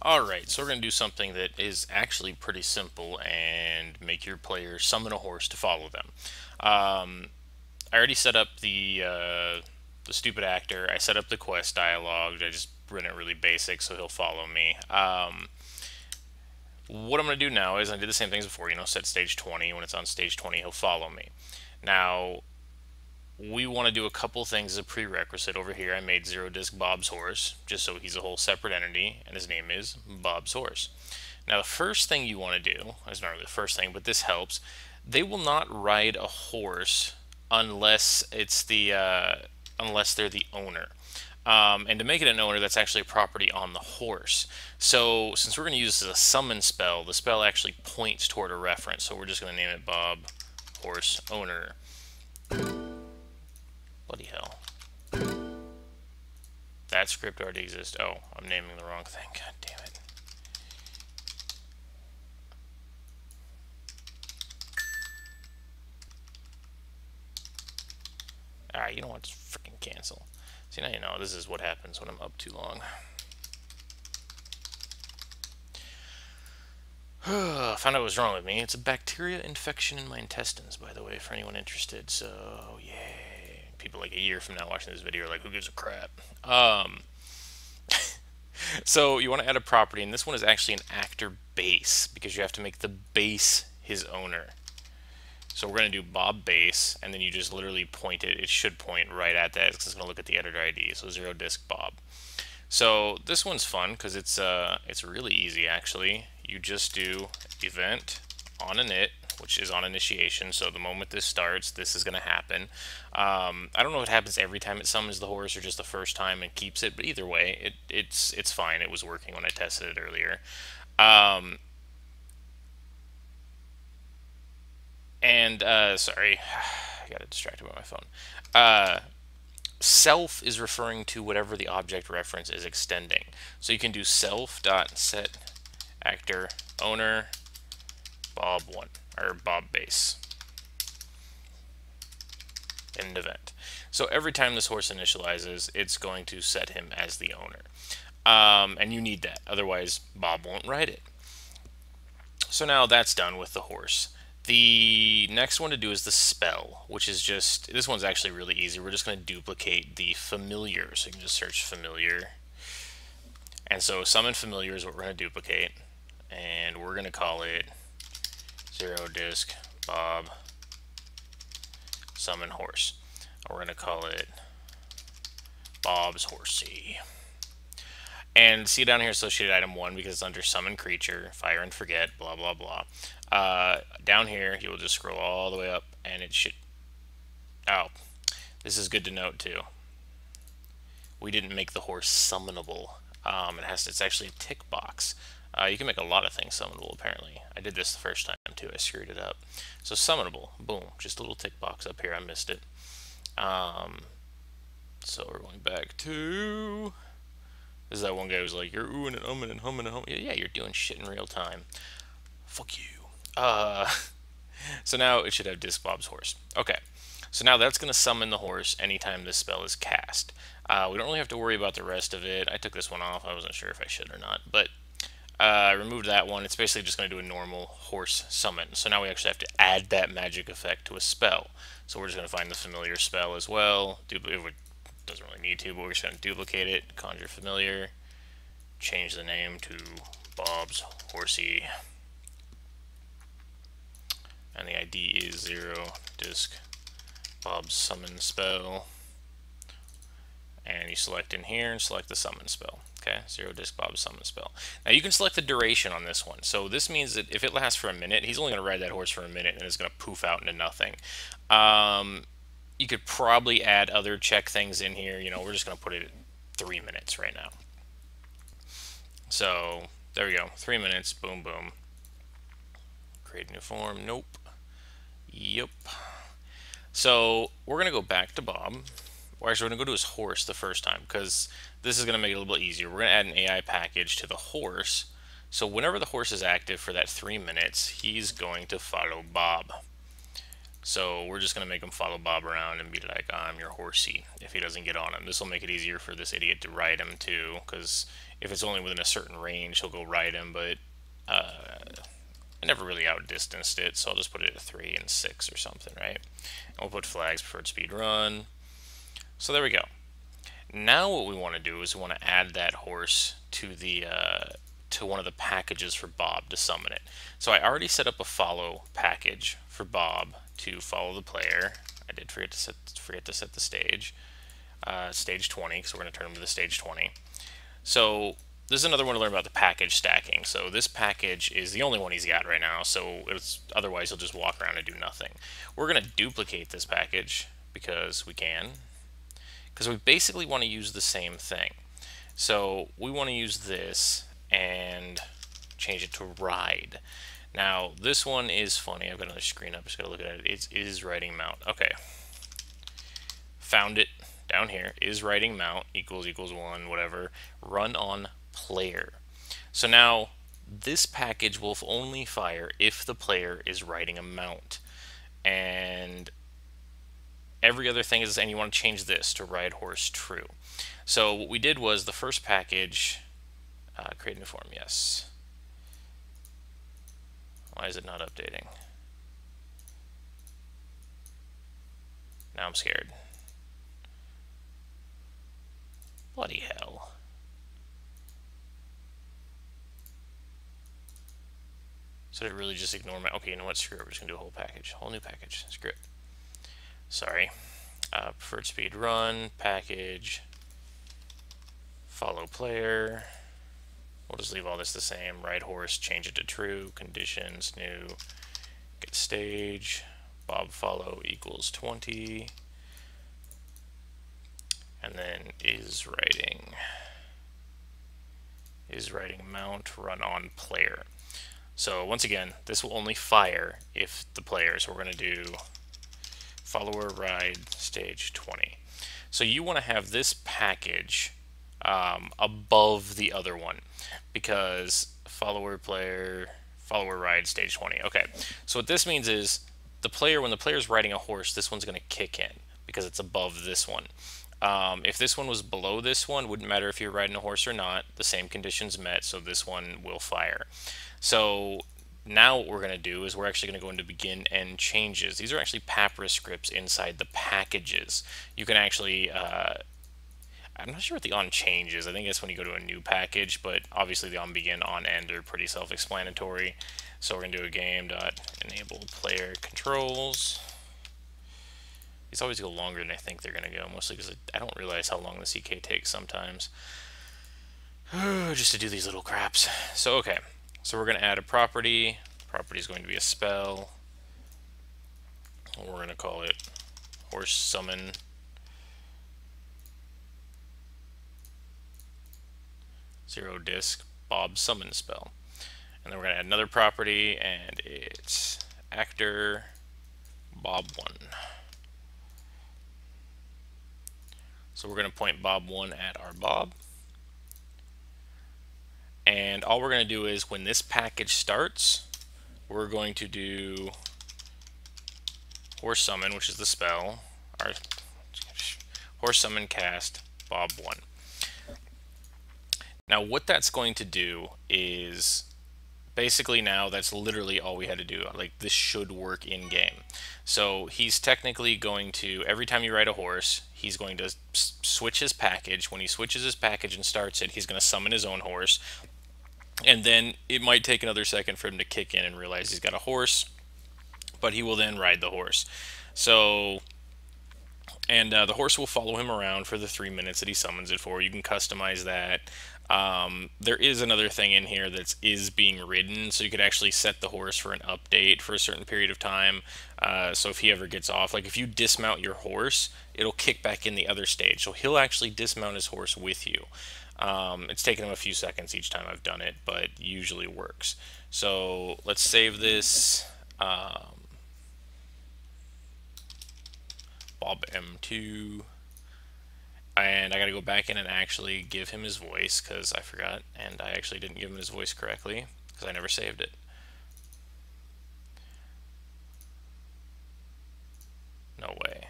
Alright, so we're going to do something that is actually pretty simple and make your player summon a horse to follow them. I already set up the stupid actor. I set up the quest dialogue. I just run it really basic so he'll follow me. What I'm going to do now is I did the same things before, set stage 20. When it's on stage 20, he'll follow me. Now, we want to do a couple things as a prerequisite. Over here I made Zero Disc Bob's horse, just so he's a whole separate entity, and his name is Bob's horse. Now the first thing you want to do, it's not really the first thing, but this helps, they will not ride a horse unless unless they're the owner. And to make it an owner, that's actually a property on the horse. So since we're going to use this as a summon spell, the spell actually points toward a reference. So we're just going to name it Bob Horse Owner. Bloody hell. That script already exists. Oh, I'm naming the wrong thing. God damn it. Alright, you know what? Just freaking cancel. See, now you know. This is what happens when I'm up too long. Found out what was wrong with me. It's a bacteria infection in my intestines, by the way, for anyone interested. So, yay. People like a year from now watching this video are like, who gives a crap? So you want to add a property, and this one is actually an actor base, because you have to make the base his owner. So we're going to do Bob base, and then you just literally point it. It should point right at that, because it's going to look at the editor ID. So Zero Disc Bob. So this one's fun because it's really easy actually. You just do event on init, which is on initiation. So the moment this starts, this is going to happen. I don't know if it happens every time it summons the horse or just the first time and keeps it, but either way, it's fine. It was working when I tested it earlier. Sorry, I got distracted by my phone. Self is referring to whatever the object reference is extending. So you can do self.set actor owner Bob1 or Bob base. End event. So every time this horse initializes, it's going to set him as the owner. And you need that, otherwise Bob won't ride it. So now that's done with the horse. The next one to do is the spell, which is just, this one's actually really easy. We're just going to duplicate the familiar. So you can just search familiar. And so summon familiar is what we're going to duplicate. And we're going to call it Zero Disc Bob Summon Horse. We're going to call it Bob's Horsey. And see down here, associated item 1, because it's under summon creature, fire and forget, blah, blah, blah. Down here, you will just scroll all the way up, and it should... Oh, this is good to note, too. We didn't make the horse summonable. It's actually a tick box. You can make a lot of things summonable, apparently. I did this the first time, too. I screwed it up. So summonable, boom, just a little tick box up here. I missed it. So we're going back to... This is that one guy who's like, you're oohing and umming and humming and humming. Yeah, you're doing shit in real time. Fuck you. So now it should have Disc Bob's horse. Okay, so now that's going to summon the horse anytime this spell is cast. We don't really have to worry about the rest of it. I took this one off. I wasn't sure if I should or not, but I removed that one. It's basically just going to do a normal horse summon. So now we actually have to add that magic effect to a spell. So we're just going to find the familiar spell as well. Doesn't really need to, but we're just going to duplicate it, conjure familiar, change the name to Bob's Horsey, and the ID is Zero Disc Bob's Summon Spell, and you select in here and select the Summon Spell. Okay, Zero Disc Bob's Summon Spell. Now you can select the duration on this one, so this means that if it lasts for a minute, he's only going to ride that horse for a minute and it's going to poof out into nothing. You could probably add other check things in here. We're just going to put it at 3 minutes right now. So, there we go. 3 minutes. Boom, boom. Create a new form. Nope. Yep. So, we're going to go back to Bob. Or actually, we're going to go to his horse the first time, because this is going to make it a little bit easier. We're going to add an AI package to the horse. So, whenever the horse is active for that 3 minutes, he's going to follow Bob. So we're just going to make him follow Bob around and be like, I'm your horsey, if he doesn't get on him. This will make it easier for this idiot to ride him too, because If it's only within a certain range, he'll go ride him, but I never really outdistanced it, so I'll just put it at 3 and 6 or something, right? And we'll put flags, preferred speed run. So there we go. Now what we want to do is we want to add that horse to the to one of the packages for Bob to summon it. So I already set up a follow package for Bob to follow the player. I did forget to set the stage, stage 20, because we're going to turn him to the stage 20. So this is another one to learn about the package stacking. So this package is the only one he's got right now, so otherwise he'll just walk around and do nothing. We're going to duplicate this package because we can, because we basically want to use the same thing. So we want to use this and change it to ride. Now this one is funny. I've got another screen up, just gotta look at it. It is riding mount. Okay, found it down here. Is riding mount equals 1, whatever. Run on player. So now this package will only fire if the player is riding a mount, and every other thing is, and you want to change this to ride horse true. So what we did was the first package, create new form, yes. Why is it not updating? Now I'm scared. Bloody hell. So did it really just ignore my... Okay, you know what? Screw it. We're just going to do a whole package. Whole new package. Screw it. Sorry. Preferred speed run, package, follow player. We'll just leave all this the same. Ride horse, change it to true. Conditions, new. Get stage. Bob follow equals 20. And then is riding mount, run on player. So once again, this will only fire if the player, so we're going to do follower ride stage 20. So you want to have this package above the other one, because follower ride stage 20. Okay, so what this means is the player, when the player's riding a horse, this one's going to kick in because it's above this one. If this one was below this one, wouldn't matter if you're riding a horse or not, the same conditions met, so this one will fire. So now what we're going to do is we're actually going to go into begin end changes. These are actually papyrus scripts inside the packages. You can actually, I'm not sure what the on change is. I think it's when you go to a new package, but obviously the on begin, on end are pretty self-explanatory. So we're going to do a game.enable player controls. These always go longer than I think they're going to go, mostly because I don't realize how long the CK takes sometimes. Just to do these little craps. So, okay. So we're going to add a property. Property is going to be a spell. We're going to call it horse summon. Zero disc Bob summon spell. And then we're going to add another property, and it's actor Bob 1. So we're going to point Bob 1 at our Bob. And all we're going to do is when this package starts, we're going to do horse summon, which is the spell, our horse summon cast Bob 1. Now what that's going to do is basically now that's literally all we had to do. Like, this should work in game. So he's technically going to, every time you ride a horse, he's going to switch his package. When he switches his package and starts it, he's going to summon his own horse. And then it might take another second for him to kick in and realize he's got a horse, but he will then ride the horse. So, and the horse will follow him around for the 3 minutes that he summons it for. You can customize that. There is another thing in here that is being ridden, so you could actually set the horse for an update for a certain period of time. So if he ever gets off, like if you dismount your horse, it'll kick back in the other stage. So he'll actually dismount his horse with you. It's taken him a few seconds each time I've done it, but usually works. So let's save this. Bob M2. And I gotta go back in and actually give him his voice, because I forgot, and I actually didn't give him his voice correctly, because I never saved it. No way.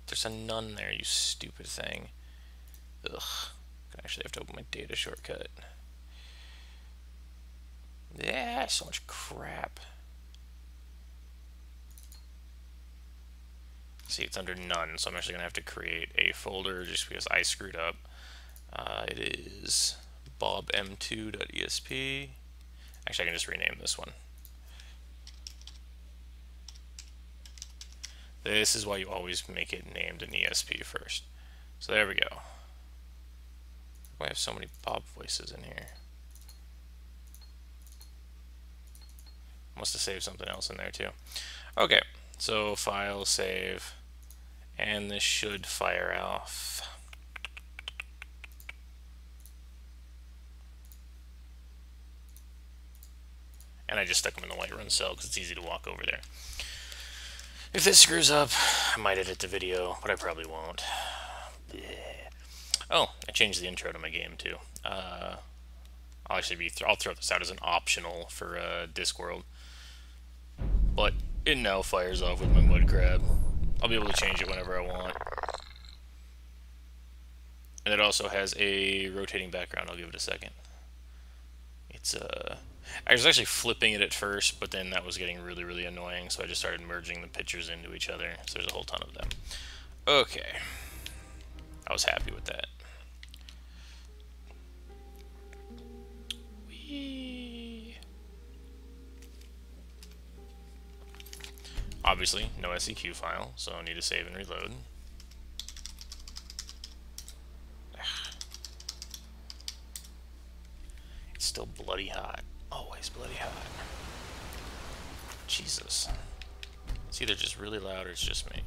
There's a none there, you stupid thing. Ugh. Gonna Actually, I have to open my data shortcut. Yeah, so much crap. See, it's under none, so I'm actually going to have to create a folder just because I screwed up. It is bobm2.esp. Actually, I can just rename this one. This is why you always make it named an ESP first. So there we go. Why I have so many Bob voices in here? Must have saved something else in there too. Okay, so file, save, and this should fire off. And I just stuck them in the Lightroom cell because it's easy to walk over there. If this screws up, I might edit the video, but I probably won't. Yeah. Oh, I changed the intro to my game too. I'll throw this out as an optional for Discworld. But it now fires off with my mud crab. I'll be able to change it whenever I want. And it also has a rotating background. I'll give it a second. It's I was actually flipping it at first, but then that was getting really, really annoying, so I just started merging the pictures into each other. So there's a whole ton of them. Okay. I was happy with that. Whee. Obviously, no SEQ file, so I need to save and reload. It's still bloody hot. Always bloody hot. Jesus. It's either just really loud or it's just me.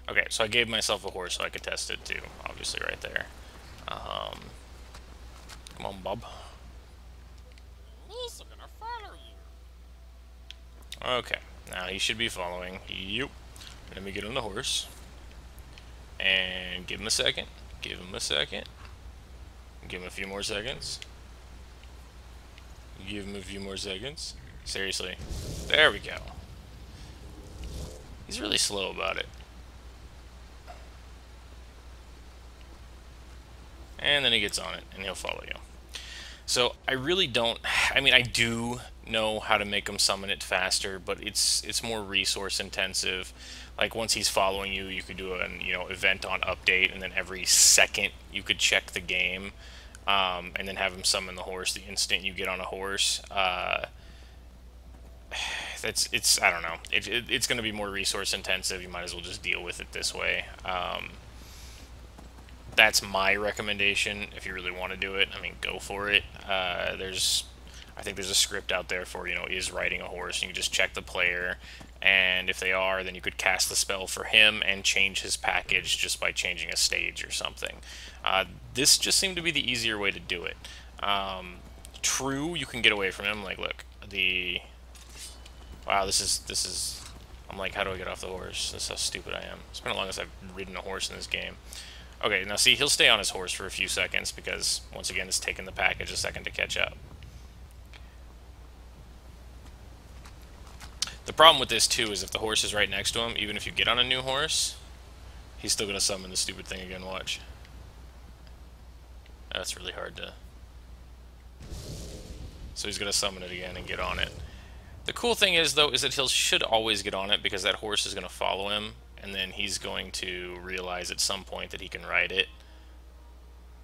Okay, so I gave myself a horse so I could test it too, obviously right there. Come on, Bob. Listen, I follow you. Okay, now he should be following. Yep. Let me get on the horse. And give him a second. Give him a second. Give him a few more seconds. Give him a few more seconds. Seriously. There we go. He's really slow about it. And then he gets on it, and he'll follow you. So I really don't... I mean, I do know how to make him summon it faster, but it's more resource intensive. Like, once he's following you, you could do an event on update, and then every second you could check the game, and then have him summon the horse the instant you get on a horse. I don't know. It's going to be more resource intensive. You might as well just deal with it this way. That's my recommendation. If you really want to do it, I mean, go for it. I think there's a script out there for, is riding a horse, and you just check the player, and if they are, then you could cast the spell for him and change his package just by changing a stage or something. This just seemed to be the easier way to do it. True, you can get away from him. Like, look, wow, this is. I'm like, how do I get off the horse? This is how stupid I am. It's been as long as I've ridden a horse in this game. Okay, now see, he'll stay on his horse for a few seconds because, once again, it's taken the package a second to catch up. The problem with this, too, is if the horse is right next to him, even if you get on a new horse, he's still going to summon the stupid thing again, watch. That's really hard to... So he's going to summon it again and get on it. The cool thing is, though, is that he should always get on it because that horse is going to follow him, and then he's going to realize at some point that he can ride it.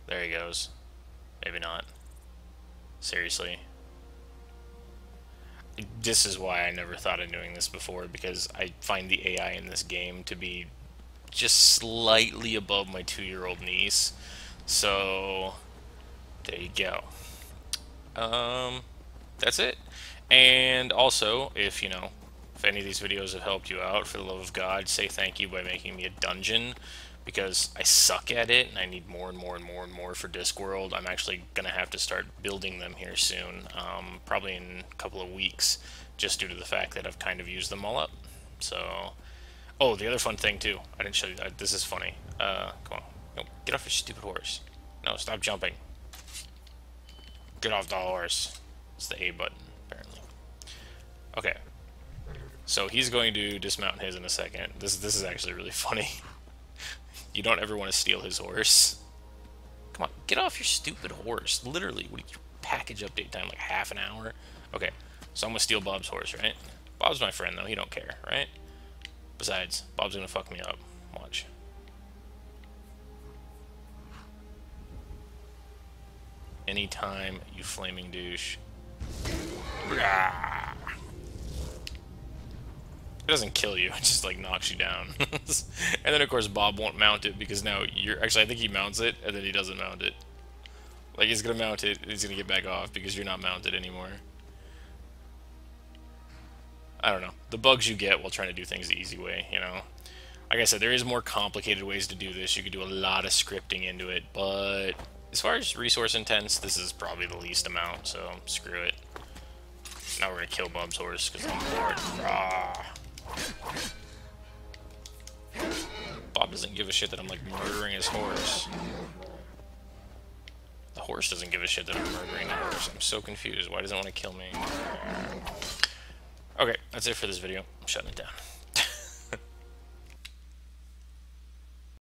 There he goes. Maybe not. Seriously. This is why I never thought of doing this before, because I find the AI in this game to be just slightly above my 2-year-old niece. So, there you go. That's it. And also, if any of these videos have helped you out, for the love of God, say thank you by making me a dungeon, because I suck at it, and I need more and more and more and more for Discworld. I'm actually going to have to start building them here soon, probably in a couple of weeks, just due to the fact that I've kind of used them all up. So, oh, the other fun thing, too. I didn't show you that. This is funny. Come on. No, get off your stupid horse. No, stop jumping. Get off the horse. It's the A button, apparently. Okay. So he's going to dismount his in a second. This is actually really funny. You don't ever want to steal his horse. Come on, get off your stupid horse. Literally, what is your package update time? Like half an hour? Okay, so I'm gonna steal Bob's horse, right? Bob's my friend, though. He don't care, right? Besides, Bob's gonna fuck me up. Watch. Anytime, you flaming douche. It doesn't kill you, it just like knocks you down. And then of course Bob won't mount it because now you're actually, I think he mounts it and then he doesn't mount it. Like he's gonna mount it and he's gonna get back off because you're not mounted anymore. I don't know. The bugs you get while trying to do things the easy way, you know. Like I said, there is more complicated ways to do this. You could do a lot of scripting into it, but as far as resource intense, this is probably the least amount, so screw it. Now we're gonna kill Bob's horse because I'm bored. Bob doesn't give a shit that I'm like murdering his horse. The horse doesn't give a shit that I'm murdering the horse. I'm so confused. Why doesn't it want to kill me? Okay, that's it for this video. I'm shutting it down.